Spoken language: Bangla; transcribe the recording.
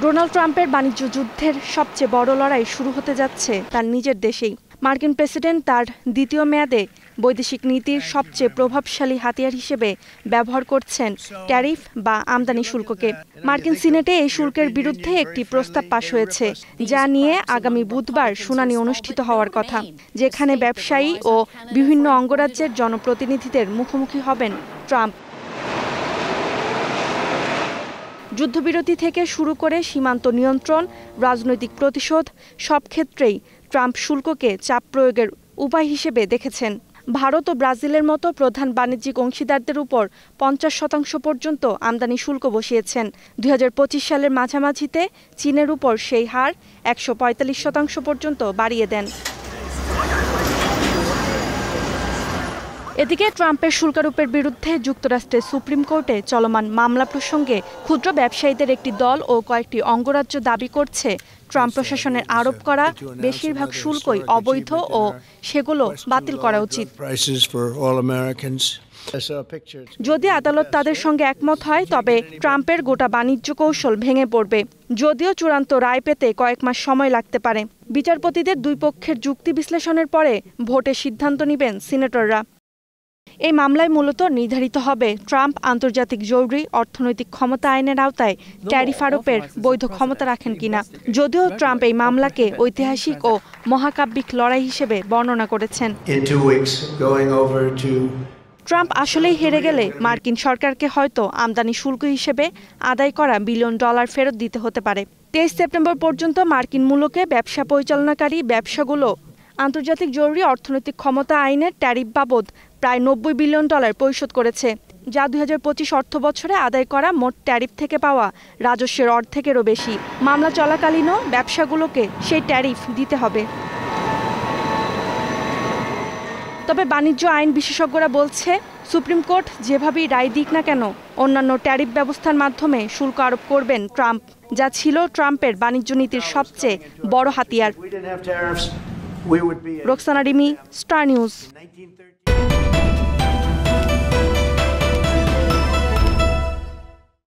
ডোনাল্ড ট্রাম্পের বাণিজ্য যুদ্ধের সবচেয়ে বড় লড়াই শুরু হতে যাচ্ছে তার নিজের দেশেই। মার্কিন প্রেসিডেন্ট তার দ্বিতীয় মেয়াদে বৈদেশিক নীতির সবচেয়ে প্রভাবশালী হাতিয়ার হিসেবে ব্যবহার করছেন ট্যারিফ বা আমদানি শুল্ককে। মার্কিন সিনেটে এই শুল্কের বিরুদ্ধে একটি প্রস্তাব পাশ হয়েছে, যা নিয়ে আগামী বুধবার শুনানি অনুষ্ঠিত হওয়ার কথা, যেখানে ব্যবসায়ী ও বিভিন্ন অঙ্গরাজ্যের জনপ্রতিনিধিদের মুখোমুখি হবেন ট্রাম্প। যুদ্ধবিরতি থেকে শুরু করে সীমান্ত নিয়ন্ত্রণ, রাজনৈতিক প্রতিশোধ, সব ক্ষেত্রেই ট্রাম্প শুল্ককে চাপ প্রয়োগের উপায় হিসেবে দেখেছেন। ভারত ও ব্রাজিলের মতো প্রধান বাণিজ্যিক অংশীদারদের উপর ৫০% পর্যন্ত আমদানি শুল্ক বসিয়েছেন। ২০২৫ সালের মাঝামাঝিতে চীনের উপর সেই হার ১৪৫% পর্যন্ত বাড়িয়ে দেন। এদিকে ট্রাম্পের শুল্কারোপের বিরুদ্ধে যুক্তরাষ্ট্রের সুপ্রিম কোর্টে চলমান মামলা প্রসঙ্গে ক্ষুদ্র ব্যবসায়ীদের একটি দল ও কয়েকটি অঙ্গরাজ্য দাবি করছে, ট্রাম্প প্রশাসনের আরোপ করা বেশিরভাগ শুল্কই অবৈধ ও সেগুলো বাতিল করা উচিত। যদি আদালত তাদের সঙ্গে একমত হয়, তবে ট্রাম্পের গোটা বাণিজ্য কৌশল ভেঙে পড়বে। যদিও চূড়ান্ত রায় পেতে কয়েক মাস সময় লাগতে পারে। বিচারপতিদের দুই পক্ষের যুক্তি বিশ্লেষণের পরে ভোটে সিদ্ধান্ত নেবেন সিনেটররা। এই মামলায় মূলত নির্ধারিত হবে ট্রাম্প আন্তর্জাতিক জরুরি অর্থনৈতিক ক্ষমতা আইনের আওতায় ট্যারিফ আরোপের বৈধ ক্ষমতা রাখেন কিনা। যদিও ট্রাম্প এই মামলাকে ঐতিহাসিক ও মহাকাব্যিক লড়াই হিসেবে বর্ণনা করেছেন। ট্রাম্প আসলেই হেরে গেলে মার্কিন সরকারকে হয়তো আমদানি শুল্ক হিসেবে আদায় করা বিলিয়ন ডলার ফেরত দিতে হতে পারে। ২৩ সেপ্টেম্বর পর্যন্ত মার্কিন মূলকে ব্যবসা পরিচালনাকারী ব্যবসাগুলো আন্তর্জাতিক জরুরি অর্থনৈতিক ক্ষমতা আইনের ট্যারিফ বাবদ প্রায় ৯০ বিলিয়ন ডলার পরিশোধ করেছে, যা ২০২৫ অর্থবছরে আদায় করা মোট ট্যারিফ থেকে পাওয়া রাজস্বের অর্ধেকেরও বেশি। মামলা চলাকালীনও ব্যবসাগুলোকে সেই ট্যারিফ দিতে হবে। তবে বাণিজ্য আইন বিশেষজ্ঞরা বলছে, সুপ্রিম কোর্ট যেভাবেই রায় দিক না কেন, অন্যান্য ট্যারিফ ব্যবস্থার মাধ্যমে শুল্ক আরোপ করবেন ট্রাম্প, যা ছিল ট্রাম্পের বাণিজ্য নীতির সবচেয়ে বড় হাতিয়ার। Roksana Rimi, star news.